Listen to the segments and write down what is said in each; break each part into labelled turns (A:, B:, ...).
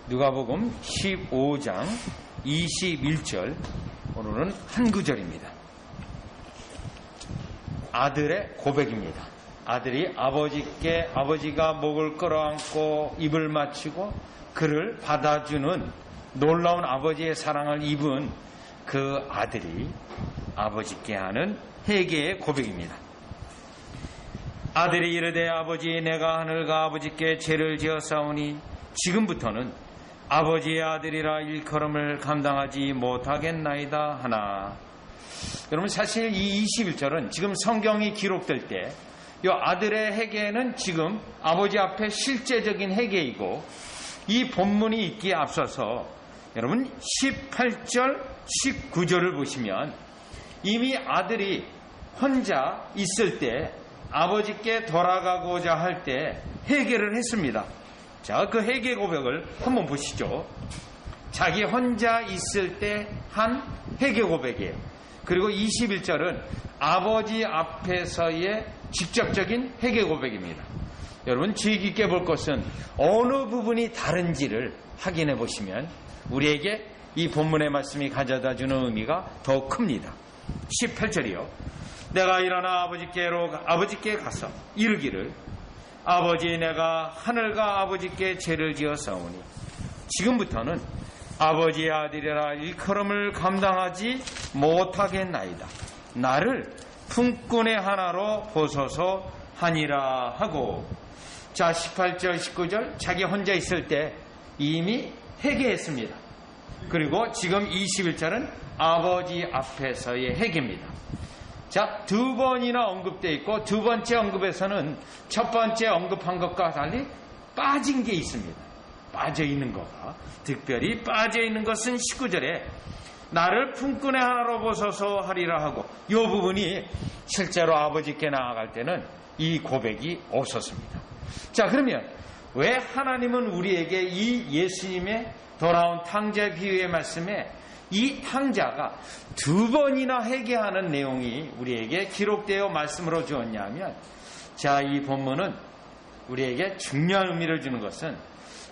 A: 누가복음 15장 21절, 오늘은 한 구절입니다. 아들의 고백입니다. 아들이 아버지가 목을 끌어안고 입을 맞추고 그를 받아주는 놀라운 아버지의 사랑을 입은 그 아들이 아버지께 하는 회개의 고백입니다. 아들이 이르되 아버지, 내가 하늘과 아버지께 죄를 지었사오니 지금부터는 아버지의 아들이라 일컬음을 감당하지 못하겠나이다 하나. 여러분, 사실 이 21절은 지금 성경이 기록될 때 이 아들의 회개는 지금 아버지 앞에 실제적인 회개이고, 이 본문이 있기에 앞서서 여러분 18절 19절을 보시면 이미 아들이 혼자 있을 때 아버지께 돌아가고자 할 때 회개를 했습니다. 자, 그 회개 고백을 한번 보시죠. 자기 혼자 있을 때 한 회개 고백이에요. 그리고 21절은 아버지 앞에서의 직접적인 회개 고백입니다. 여러분, 주의 깊게 볼 것은 어느 부분이 다른지를 확인해 보시면 우리에게 이 본문의 말씀이 가져다 주는 의미가 더 큽니다. 18절이요. 내가 일어나 아버지께 가서 이르기를 아버지, 내가 하늘과 아버지께 죄를 지었사오니 지금부터는 아버지의 아들이라 일컬음을 감당하지 못하겠나이다. 나를 품꾼의 하나로 보소서 하니라 하고. 자, 18절 19절 자기 혼자 있을 때 이미 회개했습니다. 그리고 지금 21절은 아버지 앞에서의 회개입니다. 자, 두 번이나 언급되어 있고, 두 번째 언급에서는 첫 번째 언급한 것과 달리 빠진 게 있습니다. 빠져 있는 거가, 특별히 빠져 있는 것은 19절에 나를 품꾼의 하나로 보소서 하리라 하고, 이 부분이 실제로 아버지께 나아갈 때는 이 고백이 없었습니다. 자, 그러면 왜 하나님은 우리에게 이 예수님의 돌아온 탕자 비유의 말씀에 이 탕자가 두 번이나 회개하는 내용이 우리에게 기록되어 말씀으로 주었냐면, 자, 이 본문은 우리에게 중요한 의미를 주는 것은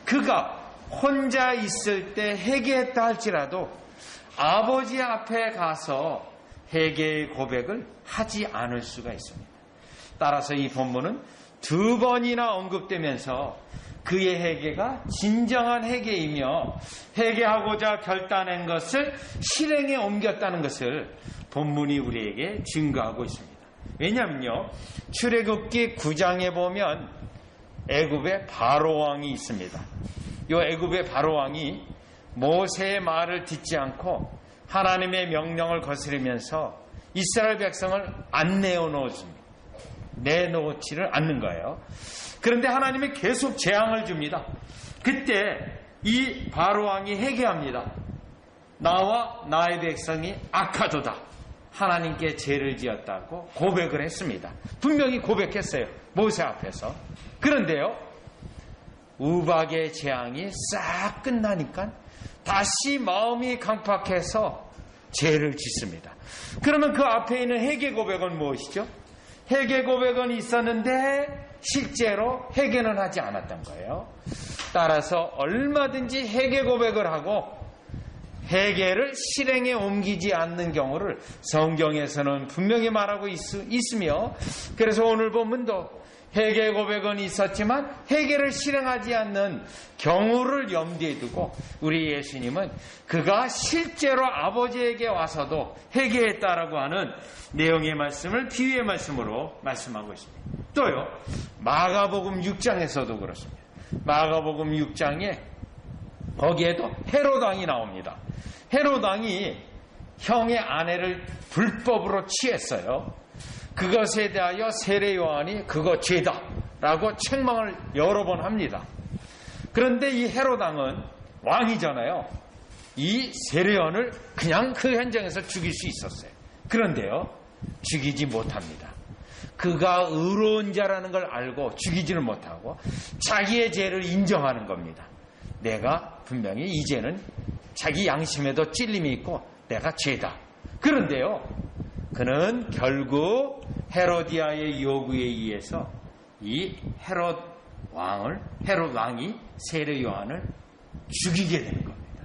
A: 그가 혼자 있을 때 회개했다 할지라도 아버지 앞에 가서 회개의 고백을 하지 않을 수가 있습니다. 따라서 이 본문은 두 번이나 언급되면서 그의 회개가 진정한 회개이며 회개하고자 결단한 것을 실행에 옮겼다는 것을 본문이 우리에게 증거하고 있습니다. 왜냐하면요, 출애굽기 9장에 보면 애굽의 바로왕이 있습니다. 이 애굽의 바로왕이 모세의 말을 듣지 않고 하나님의 명령을 거스르면서 이스라엘 백성을 안 내놓지를 않는 거예요. 그런데 하나님이 계속 재앙을 줍니다. 그때 이 바로왕이 회개합니다. 나와 나의 백성이 악하도다. 하나님께 죄를 지었다고 고백을 했습니다. 분명히 고백했어요. 모세 앞에서. 그런데요, 우박의 재앙이 싹 끝나니까 다시 마음이 강팍해서 죄를 짓습니다. 그러면 그 앞에 있는 회개 고백은 무엇이죠? 회개 고백은 있었는데 실제로 회개는 하지 않았던 거예요. 따라서 얼마든지 회개 고백을 하고 회개를 실행에 옮기지 않는 경우를 성경에서는 분명히 말하고 있으며, 그래서 오늘 본문도 회개 고백은 있었지만 회개를 실행하지 않는 경우를 염두에 두고 우리 예수님은 그가 실제로 아버지에게 와서도 회개했다라고 하는 내용의 말씀을 비유의 말씀으로 말씀하고 있습니다. 또요, 마가복음 6장에서도 그렇습니다. 마가복음 6장에 거기에도 헤롯 왕이 나옵니다. 헤롯 왕이 형의 아내를 불법으로 취했어요. 그것에 대하여 세례 요한이 그거 죄다라고 책망을 여러 번 합니다. 그런데 이 헤롯 왕은 왕이잖아요. 이 세례 요한을 그냥 그 현장에서 죽일 수 있었어요. 그런데요, 죽이지 못합니다. 그가 의로운 자라는 걸 알고 죽이지는 못하고 자기의 죄를 인정하는 겁니다. 내가 분명히 이제는 자기 양심에도 찔림이 있고 내가 죄다. 그런데요, 그는 결국 헤로디아의 요구에 의해서 이 헤롯 왕이 세례 요한을 죽이게 되는 겁니다.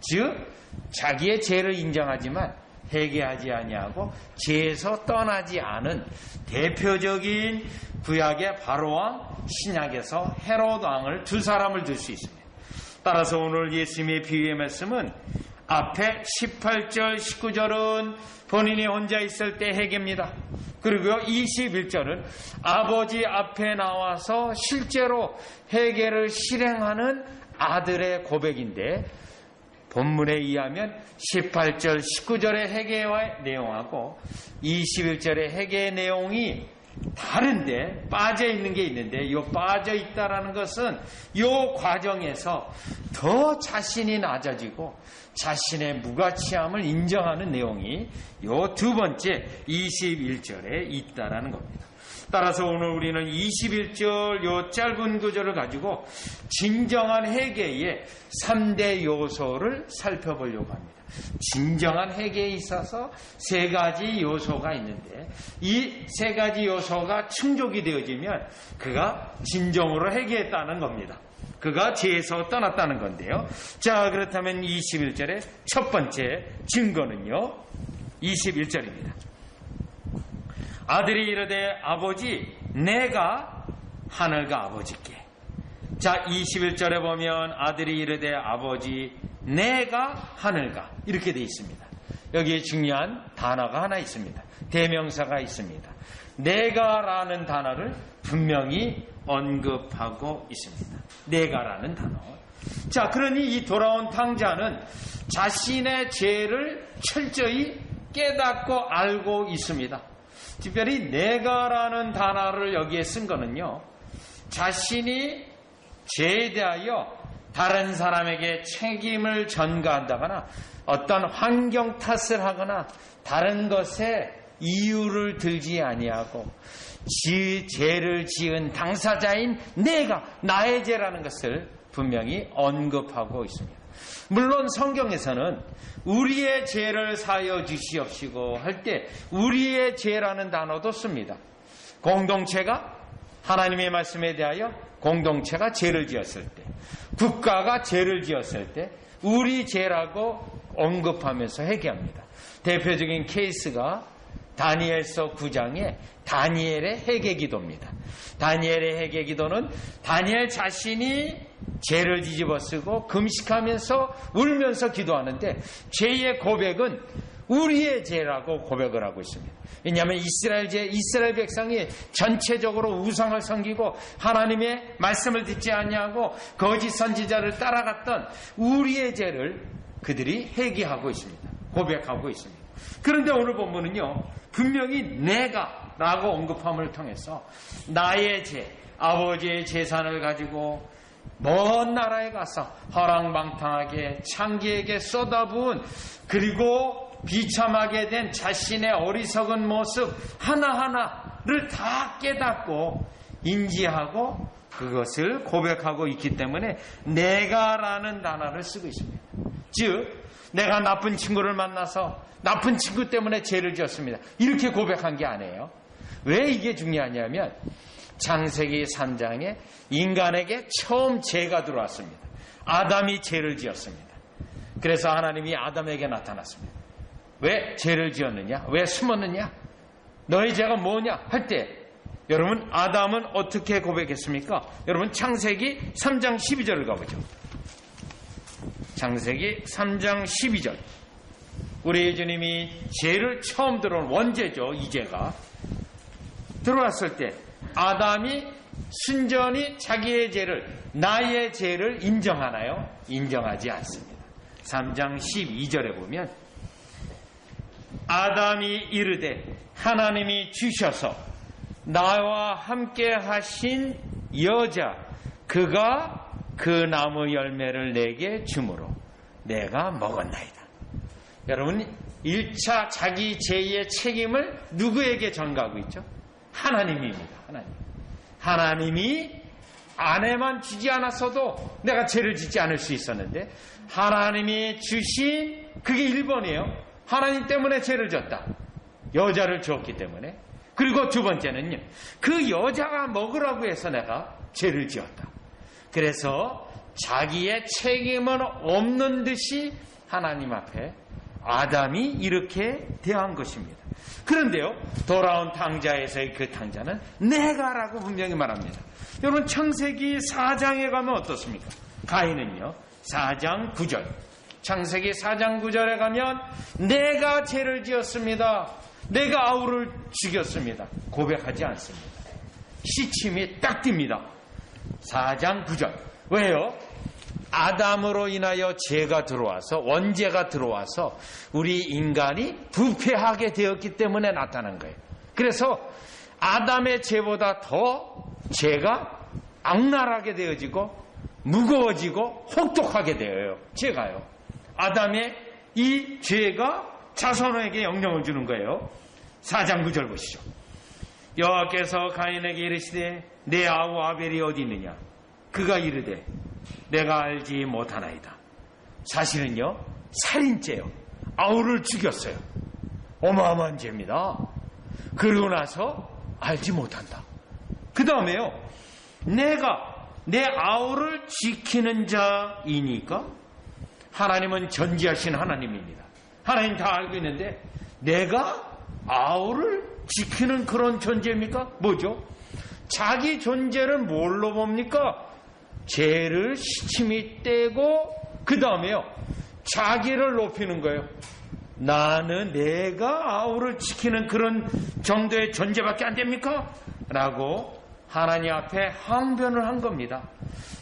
A: 즉 자기의 죄를 인정하지만 회개하지 아니하고 죄에서 떠나지 않은 대표적인 구약의 바로왕, 신약에서 헤롯 왕을 두 사람을 들 수 있습니다. 따라서 오늘 예수님의 비유의 말씀은 앞에 18절, 19절은 본인이 혼자 있을 때 회개입니다. 그리고 21절은 아버지 앞에 나와서 실제로 회개를 실행하는 아들의 고백인데, 본문에 의하면 18절, 19절의 회개의 내용하고 21절의 회개의 내용이 다른데 빠져 있는 게 있는데, 이 빠져 있다라는 것은 이 과정에서 더 자신이 낮아지고 자신의 무가치함을 인정하는 내용이 이 두 번째 21절에 있다라는 겁니다. 따라서 오늘 우리는 21절 요 짧은 구절을 가지고 진정한 회개의 3대 요소를 살펴보려고 합니다. 진정한 회개에 있어서 세 가지 요소가 있는데, 이 세 가지 요소가 충족이 되어지면 그가 진정으로 회개했다는 겁니다. 그가 죄에서 떠났다는 건데요. 자, 그렇다면 21절의 첫 번째 증거는요, 21절입니다. 아들이 이르되 아버지 내가 하늘과 아버지께. 자, 21절에 보면 아들이 이르되 아버지 내가 하늘과 이렇게 되어 있습니다. 여기에 중요한 단어가 하나 있습니다. 대명사가 있습니다. 내가라는 단어를 분명히 언급하고 있습니다. 내가라는 단어. 자, 그러니 이 돌아온 탕자는 자신의 죄를 철저히 깨닫고 알고 있습니다. 특별히 내가라는 단어를 여기에 쓴 거는요, 자신이 죄에 대하여 다른 사람에게 책임을 전가한다거나 어떤 환경 탓을 하거나 다른 것에 이유를 들지 아니하고 죄를 지은 당사자인 내가, 나의 죄라는 것을 분명히 언급하고 있습니다. 물론 성경에서는 우리의 죄를 사하여 주시옵시고 할 때 우리의 죄라는 단어도 씁니다. 공동체가 하나님의 말씀에 대하여 공동체가 죄를 지었을 때, 국가가 죄를 지었을 때 우리 죄라고 언급하면서 회개합니다. 대표적인 케이스가 다니엘서 9장의 다니엘의 회개기도입니다. 다니엘의 회개기도는 다니엘 자신이 죄를 뒤집어쓰고 금식하면서 울면서 기도하는데, 죄의 고백은 우리의 죄라고 고백을 하고 있습니다. 왜냐하면 이스라엘 백성이 전체적으로 우상을 섬기고 하나님의 말씀을 듣지 아니하고 거짓 선지자를 따라갔던 우리의 죄를 그들이 회개하고 있습니다. 고백하고 있습니다. 그런데 오늘 본문은요, 분명히 내가라고 언급함을 통해서 나의 죄, 아버지의 재산을 가지고 먼 나라에 가서 허랑방탕하게 창기에게 쏟아부은, 그리고 비참하게 된 자신의 어리석은 모습 하나하나를 다 깨닫고 인지하고 그것을 고백하고 있기 때문에 내가라는 단어를 쓰고 있습니다. 즉 내가 나쁜 친구를 만나서 나쁜 친구 때문에 죄를 지었습니다, 이렇게 고백한 게 아니에요. 왜 이게 중요하냐면 창세기 3장에 인간에게 처음 죄가 들어왔습니다. 아담이 죄를 지었습니다. 그래서 하나님이 아담에게 나타났습니다. 왜 죄를 지었느냐? 왜 숨었느냐? 너의 죄가 뭐냐? 할 때 여러분 아담은 어떻게 고백했습니까? 여러분 창세기 3장 12절을 가보죠. 창세기 3장 12절. 우리 예수님이 죄를 처음 들어온 원죄죠. 이 죄가 들어왔을 때 아담이 순전히 자기의 죄를, 나의 죄를 인정하나요? 인정하지 않습니다. 3장 12절에 보면 아담이 이르되 하나님이 주셔서 나와 함께 하신 여자 그가 그 나무 열매를 내게 주므로 내가 먹었나이다. 여러분 1차 자기 죄의 책임을 누구에게 전가하고 있죠? 하나님입니다. 하나님이 아내만 주지 않았어도 내가 죄를 짓지 않을 수 있었는데, 하나님이 주신 그게 1번이에요. 하나님 때문에 죄를 졌다. 여자를 주었기 때문에. 그리고 두 번째는요, 그 여자가 먹으라고 해서 내가 죄를 지었다. 그래서 자기의 책임은 없는 듯이 하나님 앞에 아담이 이렇게 대한 것입니다. 그런데요, 돌아온 탕자에서의 그 탕자는 내가라고 분명히 말합니다. 여러분, 창세기 4장에 가면 어떻습니까? 가인은요, 4장 9절. 창세기 4장 9절에 가면 내가 죄를 지었습니다. 내가 아우를 죽였습니다. 고백하지 않습니다. 시침이 딱 띕니다. 4장 9절. 왜요? 아담으로 인하여 죄가 들어와서, 원죄가 들어와서 우리 인간이 부패하게 되었기 때문에 나타난 거예요. 그래서 아담의 죄보다 더 죄가 악랄하게 되어지고 무거워지고 혹독하게 되어요. 죄가요. 아담의 이 죄가 자손에게 영향을 주는 거예요. 4장 9절 보시죠. 여호와께서 가인에게 이르시되 내 아우 아벨이 어디 있느냐? 그가 이르되 내가 알지 못하나이다. 사실은요, 살인죄요. 아우를 죽였어요. 어마어마한 죄입니다. 그러고 나서 알지 못한다. 그 다음에요, 내가 내 아우를 지키는 자이니까. 하나님은 전지하신 하나님입니다. 하나님 다 알고 있는데 내가 아우를 지키는 그런 존재입니까? 뭐죠? 자기 존재를 뭘로 봅니까? 죄를 시침이 떼고 그 다음에요, 자기를 높이는 거예요. 나는 내가 아우를 지키는 그런 정도의 존재밖에 안 됩니까? 라고 하나님 앞에 항변을 한 겁니다.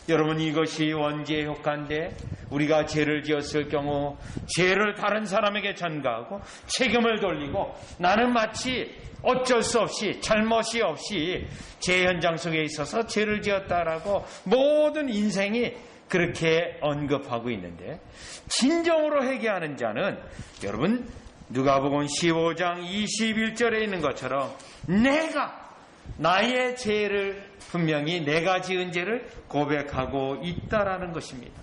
A: 여러분, 이것이 원죄의 효과인데 우리가 죄를 지었을 경우 죄를 다른 사람에게 전가하고 책임을 돌리고 나는 마치 어쩔 수 없이 잘못이 없이 죄 현장 속에 있어서 죄를 지었다라고 모든 인생이 그렇게 언급하고 있는데, 진정으로 회개하는 자는 여러분 누가복음 15장 21절에 있는 것처럼 내가 나의 죄를 분명히 내가 지은 죄를 고백하고 있다라는 것입니다.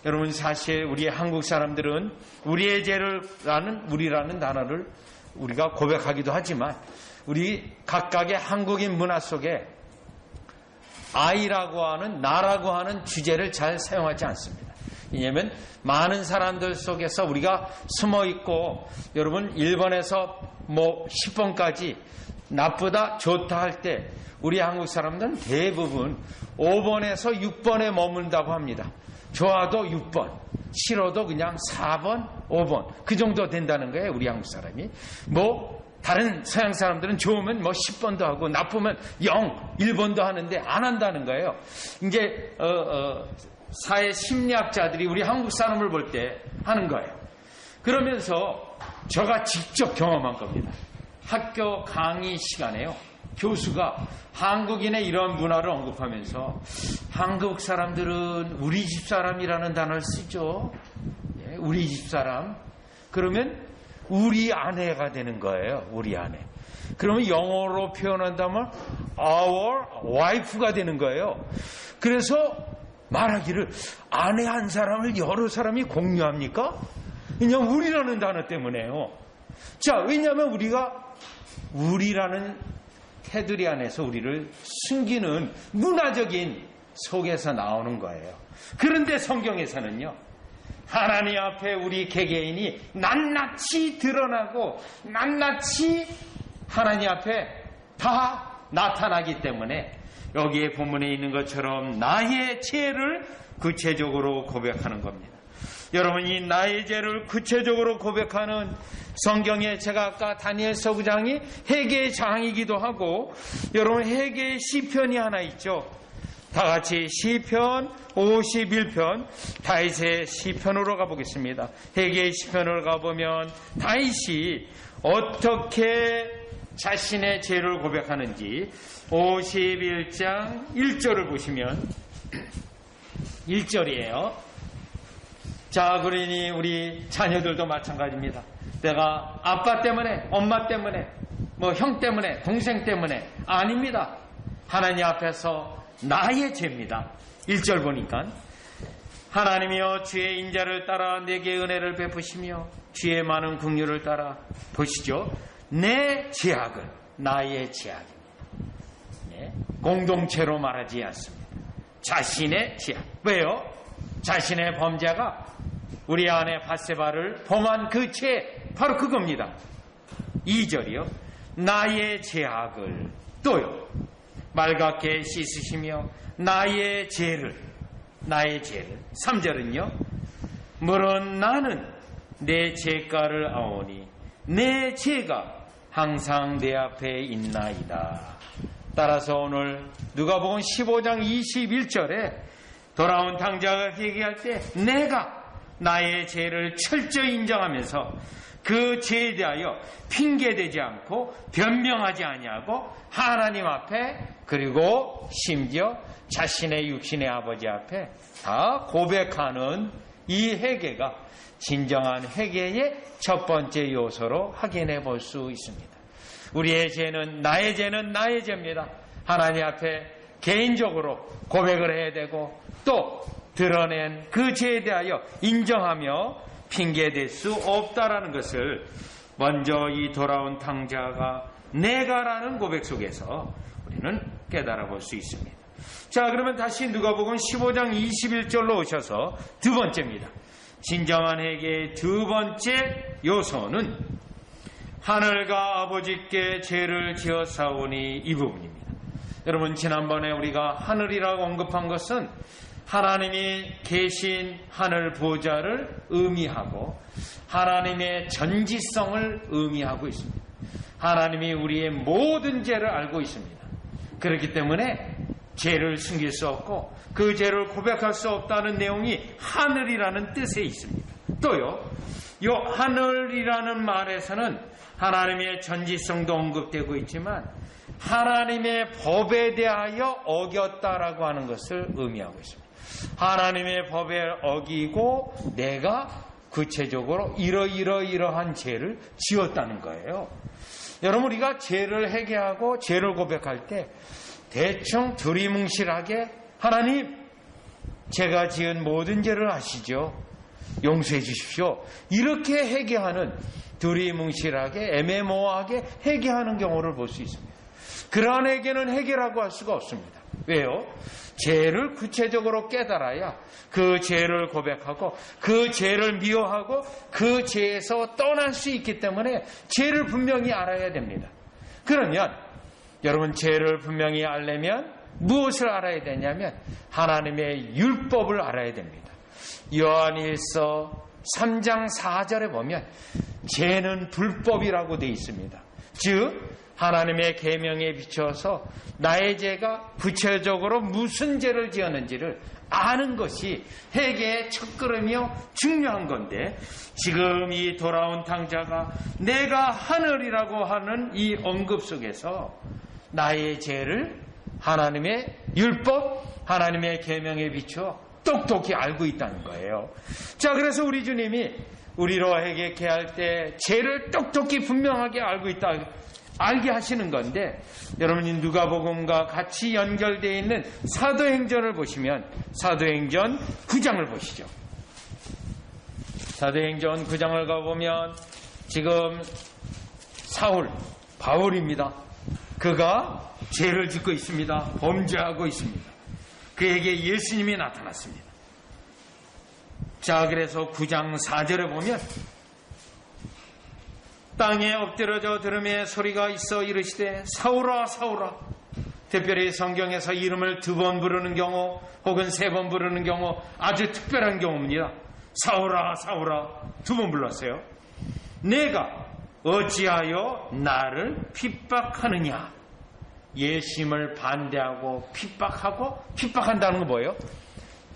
A: 여러분, 사실 우리 한국 사람들은 우리의 죄를라는 우리라는 단어를 우리가 고백하기도 하지만 우리 각각의 한국인 문화 속에 아이라고 하는 나라고 하는 주제를 잘 사용하지 않습니다. 왜냐하면 많은 사람들 속에서 우리가 숨어 있고, 여러분 일본에서 10번까지 나쁘다 좋다 할 때 우리 한국 사람들은 대부분 5번에서 6번에 머문다고 합니다. 좋아도 6번, 싫어도 그냥 4번, 5번 그 정도 된다는 거예요. 우리 한국 사람이. 다른 서양 사람들은 좋으면 10번도 하고 나쁘면 0, 1번도 하는데 안 한다는 거예요. 이제 사회 심리학자들이 우리 한국 사람을 볼 때 하는 거예요. 그러면서 제가 직접 경험한 겁니다. 학교 강의 시간에요, 교수가 한국인의 이런 문화를 언급하면서 한국 사람들은 우리 집 사람이라는 단어를 쓰죠. 예, 우리 집 사람. 그러면 우리 아내가 되는 거예요. 우리 아내. 그러면 영어로 표현한다면 our wife가 되는 거예요. 그래서 말하기를 아내 한 사람을 여러 사람이 공유합니까? 그냥 우리라는 단어 때문에요. 자, 왜냐하면 우리라는 테두리 안에서 우리를 숨기는 문화적인 속에서 나오는 거예요. 그런데 성경에서는요, 하나님 앞에 우리 개개인이 낱낱이 드러나고 낱낱이 하나님 앞에 다 나타나기 때문에 여기에 본문에 있는 것처럼 나의 죄를 구체적으로 고백하는 겁니다. 여러분, 이 나의 죄를 구체적으로 고백하는 성경에 제가 아까 다니엘서 9장이 회개의 장이기도 하고, 여러분 회개의 시편이 하나 있죠. 다 같이 시편 51편 다윗의 시편으로 가보겠습니다. 회개의 시편으로 가보면 다윗이 어떻게 자신의 죄를 고백하는지 51장 1절을 보시면 1절이에요. 자, 그러니 우리 자녀들도 마찬가지입니다. 내가 아빠 때문에, 엄마 때문에, 형 때문에, 동생 때문에 아닙니다. 하나님 앞에서 나의 죄입니다. 1절 보니까 하나님이여 주의 인자를 따라 내게 은혜를 베푸시며 주의 많은 긍휼을 따라 보시죠. 내 죄악은 나의 죄악입니다. 네, 공동체로 말하지 않습니다. 자신의 죄악. 왜요? 자신의 범죄가 우리 아내 밧세바를 범한 그 죄, 바로 그겁니다. 2절이요. 나의 죄악을, 또요. 말갛게 씻으시며 나의 죄를. 3절은요. 물론 나는 내 죄가를 아오니 내 죄가 항상 내 앞에 있나이다. 따라서 오늘 누가복음 15장 21절에 돌아온 탕자가 얘기할 때 내가 나의 죄를 철저히 인정하면서 그 죄에 대하여 핑계대지 않고 변명하지 아니하고 하나님 앞에, 그리고 심지어 자신의 육신의 아버지 앞에 다 고백하는 이 회개가 진정한 회개의 첫 번째 요소로 확인해 볼 수 있습니다. 우리의 죄는 나의 죄입니다. 하나님 앞에 개인적으로 고백을 해야 되고, 또 드러낸 그 죄에 대하여 인정하며 핑계댈 수 없다라는 것을 먼저 이 돌아온 탕자가 내가라는 고백 속에서 우리는 깨달아 볼 수 있습니다. 자, 그러면 다시 누가복음 15장 21절로 오셔서 두 번째입니다. 진정한 회개의 두 번째 요소는 하늘과 아버지께 죄를 지었사오니, 이 부분입니다. 여러분, 지난번에 우리가 하늘이라고 언급한 것은 하나님이 계신 하늘 보좌를 의미하고 하나님의 전지성을 의미하고 있습니다. 하나님이 우리의 모든 죄를 알고 있습니다. 그렇기 때문에 죄를 숨길 수 없고 그 죄를 고백할 수 없다는 내용이 하늘이라는 뜻에 있습니다. 또요, 이 하늘이라는 말에서는 하나님의 전지성도 언급되고 있지만 하나님의 법에 대하여 어겼다라고 하는 것을 의미하고 있습니다. 하나님의 법에 어기고 내가 구체적으로 이러한 죄를 지었다는 거예요. 여러분, 우리가 죄를 회개하고 죄를 고백할 때 대충 두리뭉실하게 하나님, 제가 지은 모든 죄를 아시죠? 용서해 주십시오. 이렇게 회개하는, 두리뭉실하게 애매모호하게 회개하는 경우를 볼 수 있습니다. 그러한 회개는 회개라고 할 수가 없습니다. 왜요? 죄를 구체적으로 깨달아야 그 죄를 고백하고 그 죄를 미워하고 그 죄에서 떠날 수 있기 때문에 죄를 분명히 알아야 됩니다. 그러면 여러분, 죄를 분명히 알려면 무엇을 알아야 되냐면 하나님의 율법을 알아야 됩니다. 요한일서 3장 4절에 보면 죄는 불법이라고 되어 있습니다. 즉 하나님의 계명에 비추어서 나의 죄가 구체적으로 무슨 죄를 지었는지를 아는 것이 회개의 첫걸음이요 중요한 건데, 지금 이 돌아온 탕자가 내가 하늘이라고 하는 이 언급 속에서 나의 죄를 하나님의 율법, 하나님의 계명에 비추어 똑똑히 알고 있다는 거예요. 자, 그래서 우리 주님이 우리로 회개케 할 때 죄를 똑똑히 분명하게 알게 하시는 건데, 여러분이 누가복음과 같이 연결되어 있는 사도행전을 보시면 사도행전 9장을 보시죠. 사도행전 9장을 가보면 지금 바울입니다. 그가 죄를 짓고 있습니다. 범죄하고 있습니다. 그에게 예수님이 나타났습니다. 자, 그래서 9장 4절에 보면 땅에 엎드려져 들음의 소리가 있어 이르시되 사울아 사울아, 특별히 성경에서 이름을 2번 부르는 경우 혹은 3번 부르는 경우 아주 특별한 경우입니다. 사울아 사울아 2번 불렀어요. 내가 어찌하여 나를 핍박하느냐. 예수님을 반대하고 핍박한다는 건 뭐예요?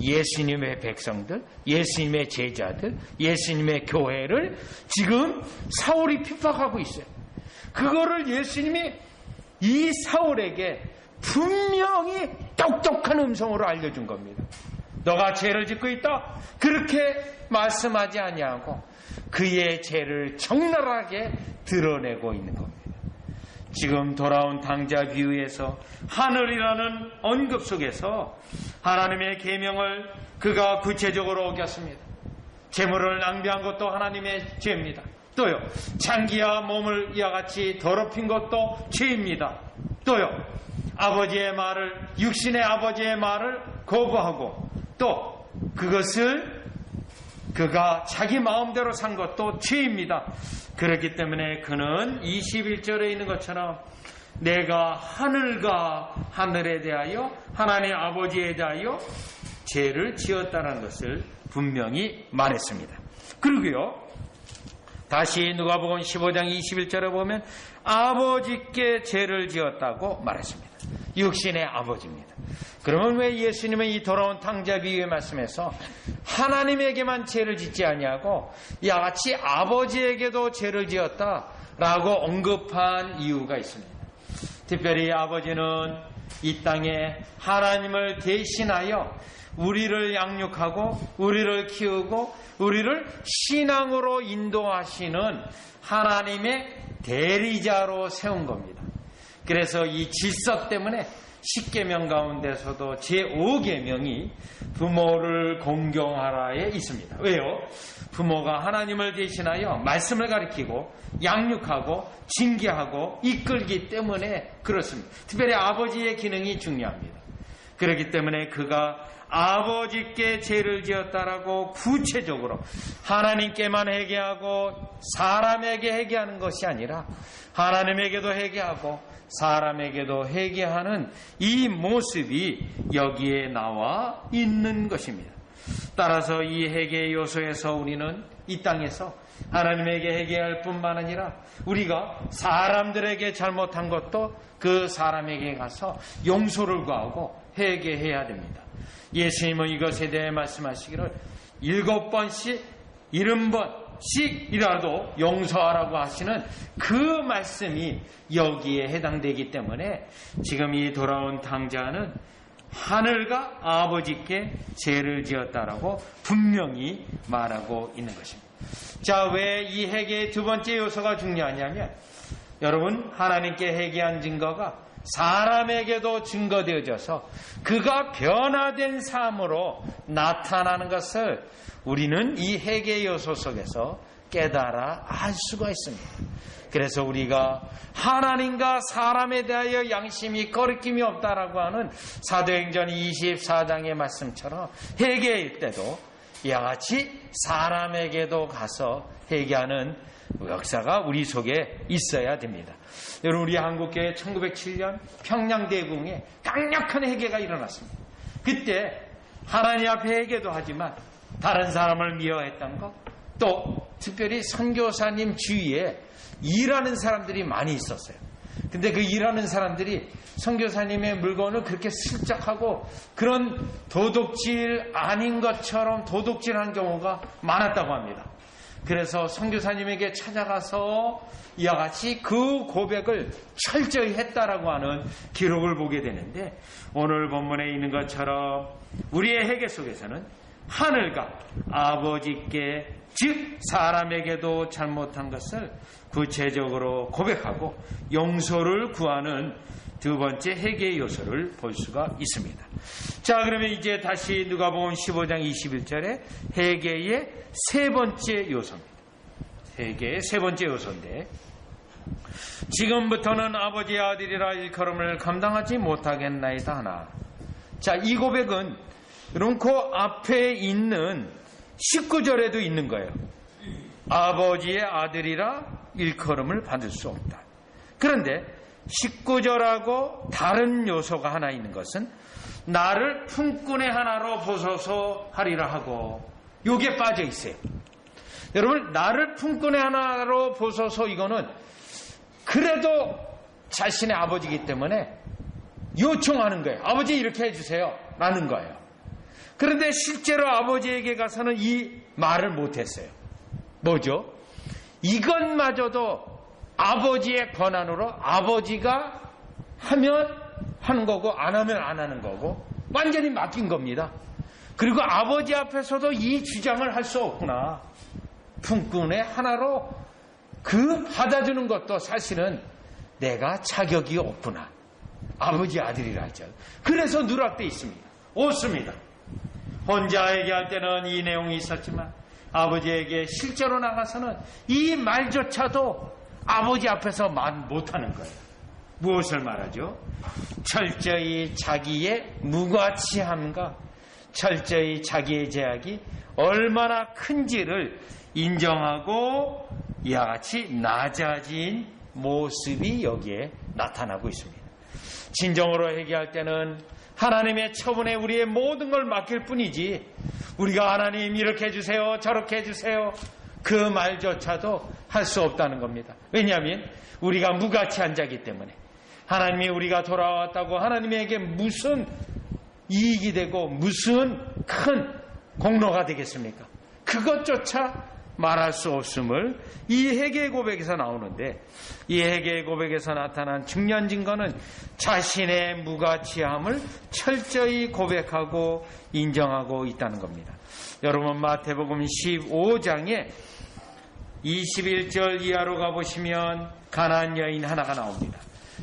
A: 예수님의 백성들, 예수님의 제자들, 예수님의 교회를 지금 사울이 핍박하고 있어요. 그거를 예수님이 이 사울에게 분명히 똑똑한 음성으로 알려준 겁니다. 너가 죄를 짓고 있다, 그렇게 말씀하지 아니하고 그의 죄를 적나라하게 드러내고 있는 겁니다. 지금 돌아온 탕자 비유에서 하늘이라는 언급 속에서 하나님의 계명을 그가 구체적으로 어겼습니다. 재물을 낭비한 것도 하나님의 죄입니다. 또요, 장기와 몸을 이와 같이 더럽힌 것도 죄입니다. 또요, 육신의 아버지의 말을 거부하고 또 그것을 그가 자기 마음대로 산 것도 죄입니다. 그렇기 때문에 그는 21절에 있는 것처럼 내가 하늘과 하늘에 대하여 하나님 아버지에 대하여 죄를 지었다는 것을 분명히 말했습니다. 그리고요, 다시 누가복음 15장 21절에 보면 아버지께 죄를 지었다고 말했습니다. 육신의 아버지입니다. 그러면 왜 예수님은 이 돌아온 탕자 비유의 말씀에서 하나님에게만 죄를 짓지 아니하고 이와 같이 아버지에게도 죄를 지었다라고 언급한 이유가 있습니다. 특별히 아버지는 이 땅에 하나님을 대신하여 우리를 양육하고 우리를 키우고 우리를 신앙으로 인도하시는 하나님의 대리자로 세운 겁니다. 그래서 이 질서 때문에 10계명 가운데서도 제5계명이 부모를 공경하라에 있습니다. 왜요? 부모가 하나님을 대신하여 말씀을 가르치고 양육하고 징계하고 이끌기 때문에 그렇습니다. 특별히 아버지의 기능이 중요합니다. 그렇기 때문에 그가 아버지께 죄를 지었다라고 구체적으로 하나님께만 회개하고 사람에게 회개하는 것이 아니라 하나님에게도 회개하고 사람에게도 회개하는 이 모습이 여기에 나와 있는 것입니다. 따라서 이 회개의 요소에서 우리는 이 땅에서 하나님에게 회개할 뿐만 아니라 우리가 사람들에게 잘못한 것도 그 사람에게 가서 용서를 구하고 회개해야 됩니다. 예수님은 이것에 대해 말씀하시기를 7번씩 70번씩이라도 용서하라고 하시는 그 말씀이 여기에 해당되기 때문에 지금 이 돌아온 탕자는 하늘과 아버지께 죄를 지었다라고 분명히 말하고 있는 것입니다. 자, 왜 이 회개의 두 번째 요소가 중요하냐면 여러분, 하나님께 회개한 증거가 사람에게도 증거되어져서 그가 변화된 삶으로 나타나는 것을 우리는 이 회개 요소 속에서 깨달아 알 수가 있습니다. 그래서 우리가 하나님과 사람에 대하여 양심이 거리낌이 없다라고 하는 사도행전 24장의 말씀처럼 회개일 때도 이와 같이 사람에게도 가서 회개하는 역사가 우리 속에 있어야 됩니다. 여러분, 우리 한국교회 1907년 평양대궁에 강력한 회개가 일어났습니다. 그때 하나님 앞에 회개도 하지만 다른 사람을 미워했던 것, 또 특별히 선교사님 주위에 일하는 사람들이 많이 있었어요. 근데 그 일하는 사람들이 선교사님의 물건을 그렇게 슬쩍하고 그런 도둑질 아닌 것처럼 도둑질하는 경우가 많았다고 합니다. 그래서 선교사님에게 찾아가서 이와 같이 그 고백을 철저히 했다라고 하는 기록을 보게 되는데, 오늘 본문에 있는 것처럼 우리의 회개 속에서는 하늘과 아버지께, 즉 사람에게도 잘못한 것을 구체적으로 고백하고 용서를 구하는 두 번째 회개의 요소를 볼 수가 있습니다. 자, 그러면 이제 다시 누가복음 15장 21절에 회개의 세 번째 요소입니다. 회개의 세 번째 요소인데, 지금부터는 아버지의 아들이라 일컬음을 감당하지 못하겠나이다 하나. 자, 이 고백은 여러분 그 앞에 있는 19절에도 있는 거예요. 아버지의 아들이라 일컬음을 받을 수 없다. 그런데 19절하고 다른 요소가 하나 있는 것은 나를 품꾼의 하나로 보소서 하리라 하고, 요게 빠져 있어요. 여러분, 나를 품꾼의 하나로 보소서, 이거는 그래도 자신의 아버지이기 때문에 요청하는 거예요. 아버지 이렇게 해주세요 라는 거예요. 그런데 실제로 아버지에게 가서는 이 말을 못했어요. 뭐죠? 이것마저도 아버지의 권한으로 아버지가 하면 하는 거고 안 하면 안 하는 거고 완전히 맡긴 겁니다. 그리고 아버지 앞에서도 이 주장을 할 수 없구나. 품꾼의 하나로 그 받아주는 것도 사실은 내가 자격이 없구나. 아버지 아들이라 하죠. 그래서 누락돼 있습니다. 없습니다. 혼자 얘기할 때는 이 내용이 있었지만 아버지에게 실제로 나가서는 이 말조차도 아버지 앞에서 말 못하는 거예요. 무엇을 말하죠? 철저히 자기의 무가치함과 철저히 자기의 죄악이 얼마나 큰지를 인정하고 이와 같이 낮아진 모습이 여기에 나타나고 있습니다. 진정으로 회개할 때는 하나님의 처분에 우리의 모든 걸 맡길 뿐이지, 우리가 하나님 이렇게 해주세요, 저렇게 해주세요, 그 말조차도 할 수 없다는 겁니다. 왜냐하면 우리가 무가치한 자이기 때문에 하나님이 우리가 돌아왔다고 하나님에게 무슨 이익이 되고 무슨 큰 공로가 되겠습니까? 그것조차 말할 수 없음을 이 회개 고백에서 나오는데, 이 회개 고백에서 나타난 중요한 증거는 자신의 무가치함을 철저히 고백하고 인정하고 있다는 겁니다. 여러분, 마태복음 15장에 21절 이하로 가보시면 가나안 여인 하나가 나옵니다.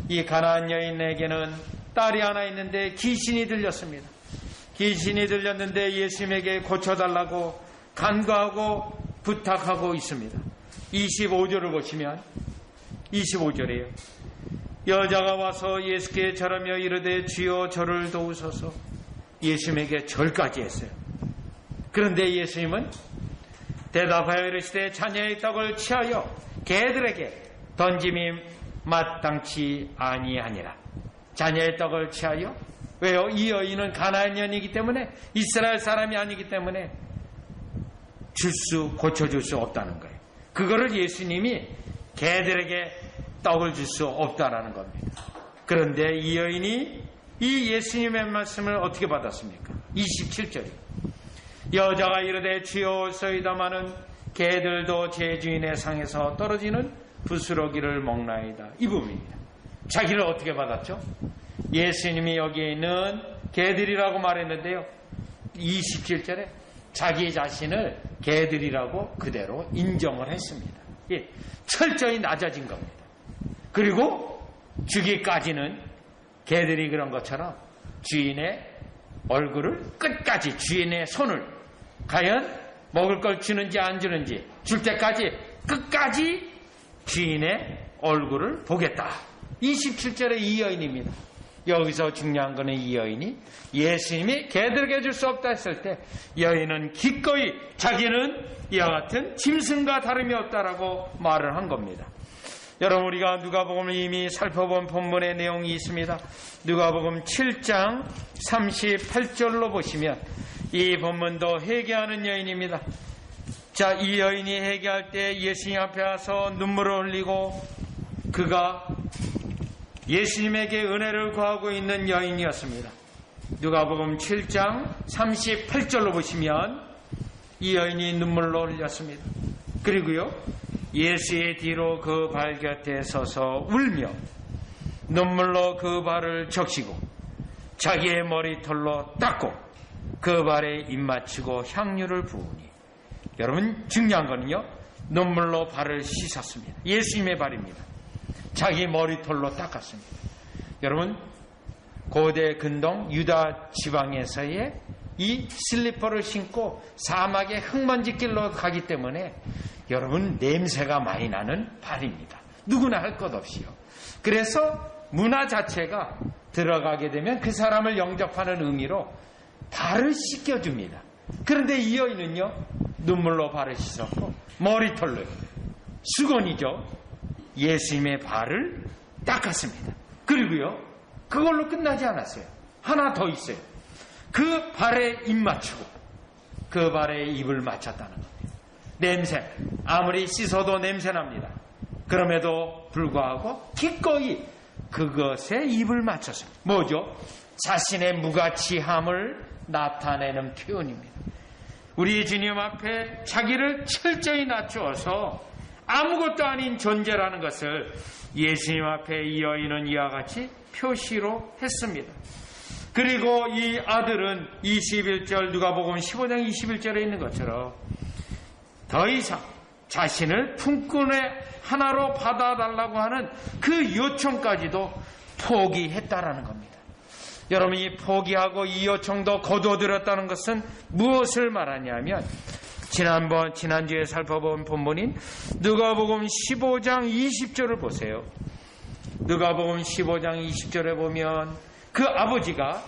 A: 이 가나안 여인에게는 딸이 하나 있는데 귀신이 들렸습니다. 귀신이 들렸는데 예수님에게 고쳐달라고 간구하고 부탁하고 있습니다. 25절을 보시면 25절이에요. 여자가 와서 예수께 절하며 이르되 주여 저를 도우소서. 예수님에게 절까지 했어요. 그런데 예수님은 대답하여 이르시되 자녀의 떡을 취하여 개들에게 던짐이 마땅치 아니하니라. 자녀의 떡을 취하여, 왜요? 이 여인은 가나안 여인이기 때문에, 이스라엘 사람이 아니기 때문에 고쳐줄 수 없다는 거예요. 그거를 예수님이 개들에게 떡을 줄 수 없다라는 겁니다. 그런데 이 여인이 이 예수님의 말씀을 어떻게 받았습니까? 27절이요. 여자가 이르되 주여 오소이다마는 개들도 제 주인의 상에서 떨어지는 부스러기를 먹나이다. 이 부분입니다. 자기를 어떻게 받았죠? 예수님이 여기에 있는 개들이라고 말했는데요, 27절에 자기 자신을 개들이라고 그대로 인정을 했습니다. 예, 철저히 낮아진 겁니다. 그리고 주기까지는 개들이 그런 것처럼 주인의 얼굴을 끝까지, 주인의 손을 과연 먹을 걸 주는지 안 주는지 줄 때까지 끝까지 주인의 얼굴을 보겠다. 27절의 이 여인입니다. 여기서 중요한 것은 이 여인이 예수님이 개들에게 줄 수 없다 했을 때 여인은 기꺼이 자기는 이와 같은 짐승과 다름이 없다라고 말을 한 겁니다. 여러분, 우리가 누가복음을 이미 살펴본 본문의 내용이 있습니다. 누가복음 7장 38절로 보시면 이 본문도 회개하는 여인입니다. 자, 이 여인이 회개할 때 예수님 앞에 와서 눈물을 흘리고 그가 예수님에게 은혜를 구하고 있는 여인이었습니다. 누가복음 7장 38절로 보시면 이 여인이 눈물로 흘렸습니다. 그리고요, 예수의 뒤로 그 발 곁에 서서 울며 눈물로 그 발을 적시고 자기의 머리털로 닦고 그 발에 입 맞추고 향유를 부으니. 여러분, 중요한 거는요, 눈물로 발을 씻었습니다. 예수님의 발입니다. 자기 머리털로 닦았습니다. 여러분, 고대 근동 유다 지방에서의 이 슬리퍼를 신고 사막의 흙먼지길로 가기 때문에 여러분, 냄새가 많이 나는 발입니다. 누구나 할 것 없이요. 그래서 문화 자체가 들어가게 되면 그 사람을 영접하는 의미로 발을 씻겨줍니다. 그런데 이 여인은요, 눈물로 발을 씻었고 머리털로, 수건이죠, 예수님의 발을 닦았습니다. 그리고요, 그걸로 끝나지 않았어요. 하나 더 있어요. 그 발에 입 맞추고 그 발에 입을 맞췄다는 겁니다. 냄새, 아무리 씻어도 냄새 납니다. 그럼에도 불구하고 기꺼이 그것에 입을 맞췄습니다. 뭐죠? 자신의 무가치함을 나타내는 표현입니다. 우리 주님 앞에 자기를 철저히 낮추어서 아무것도 아닌 존재라는 것을 예수님 앞에 이 여인은 이와 같이 표시로 했습니다. 그리고 이 아들은 21절, 누가복음 15장 21절에 있는 것처럼 더 이상 자신을 품꾼의 하나로 받아달라고 하는 그 요청까지도 포기했다라는 겁니다. 여러분, 이 포기하고 이 요청도 거둬들였다는 것은 무엇을 말하냐면, 지난주에 살펴본 본문인 누가복음 15장 20절을 보세요. 누가복음 15장 20절에 보면 그 아버지가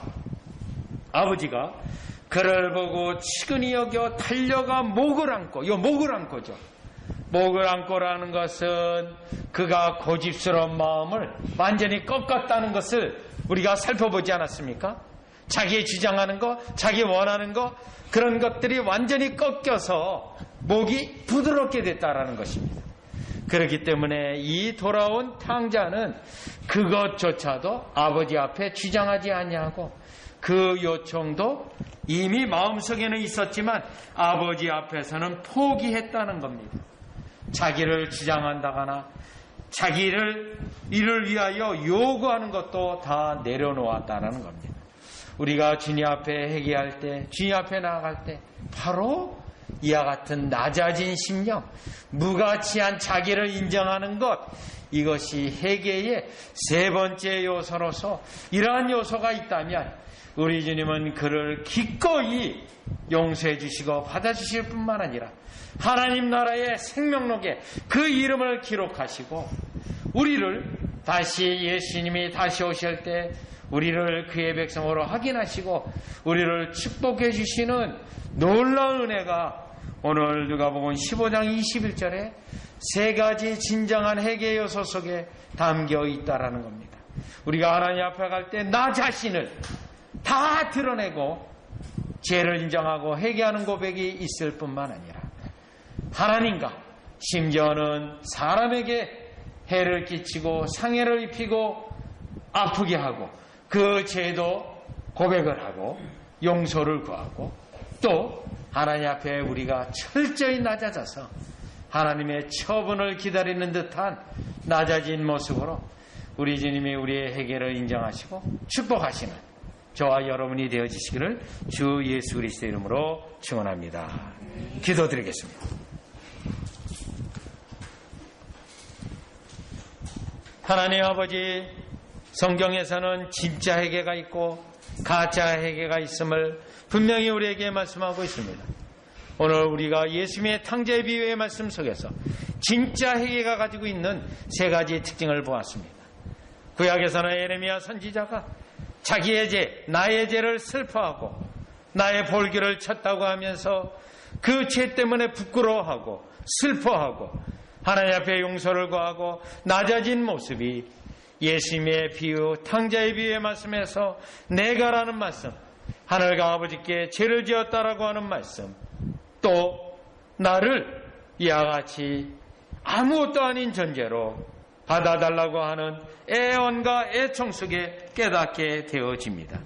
A: 그를 보고 치근히 여겨 달려가 목을 안고, 이 목을 안고죠. 목을 안고라는 것은 그가 고집스러운 마음을 완전히 꺾었다는 것을 우리가 살펴보지 않았습니까? 자기 주장하는 거, 자기 원하는 거, 그런 것들이 완전히 꺾여서 목이 부드럽게 됐다라는 것입니다. 그렇기 때문에 이 돌아온 탕자는 그것조차도 아버지 앞에 주장하지 아니하고 그 요청도 이미 마음속에는 있었지만 아버지 앞에서는 포기했다는 겁니다. 자기를 주장한다거나 자기를 이를 위하여 요구하는 것도 다 내려놓았다는 겁니다. 우리가 주님 앞에 회개할 때, 주님 앞에 나아갈 때 바로 이와 같은 낮아진 심령, 무가치한 자기를 인정하는 것, 이것이 회개의 세 번째 요소로서 이러한 요소가 있다면 우리 주님은 그를 기꺼이 용서해 주시고 받아주실 뿐만 아니라 하나님 나라의 생명록에 그 이름을 기록하시고 우리를 다시 예수님이 다시 오실 때 우리를 그의 백성으로 확인하시고 우리를 축복해 주시는 놀라운 은혜가 오늘 누가복음 15장 21절에 세 가지 진정한 회개 요소 속에 담겨 있다라는 겁니다. 우리가 하나님 앞에 갈 때 나 자신을 다 드러내고 죄를 인정하고 회개하는 고백이 있을 뿐만 아니라 하나님과 심지어는 사람에게 해를 끼치고 상해를 입히고 아프게 하고 그 죄도 고백을 하고 용서를 구하고 또 하나님 앞에 우리가 철저히 낮아져서 하나님의 처분을 기다리는 듯한 낮아진 모습으로 우리 주님이 우리의 회개를 인정하시고 축복하시는 저와 여러분이 되어지시기를 주 예수 그리스도의 이름으로 축원합니다. 기도드리겠습니다. 하나님 아버지, 성경에서는 진짜 회개가 있고 가짜 회개가 있음을 분명히 우리에게 말씀하고 있습니다. 오늘 우리가 예수님의 탕자의 비유의 말씀 속에서 진짜 회개가 가지고 있는 세 가지 특징을 보았습니다. 구약에서는 예레미야 선지자가 자기의 죄, 나의 죄를 슬퍼하고 나의 볼기를 쳤다고 하면서 그 죄 때문에 부끄러워하고 슬퍼하고 하나님 앞에 용서를 구하고 낮아진 모습이 예수님의 비유, 탕자의 비유의 말씀에서 내가라는 말씀, 하늘과 아버지께 죄를 지었다라고 하는 말씀, 또 나를 이와 같이 아무것도 아닌 존재로 받아달라고 하는 애원과 애청 속에 깨닫게 되어집니다.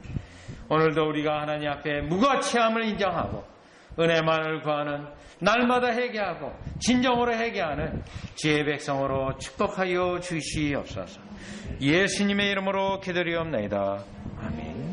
A: 오늘도 우리가 하나님 앞에 무가치함을 인정하고 은혜만을 구하는 날마다 회개하고 진정으로 회개하는 주의 백성으로 축복하여 주시옵소서. 예수님의 이름으로 기도리옵나이다. 아멘.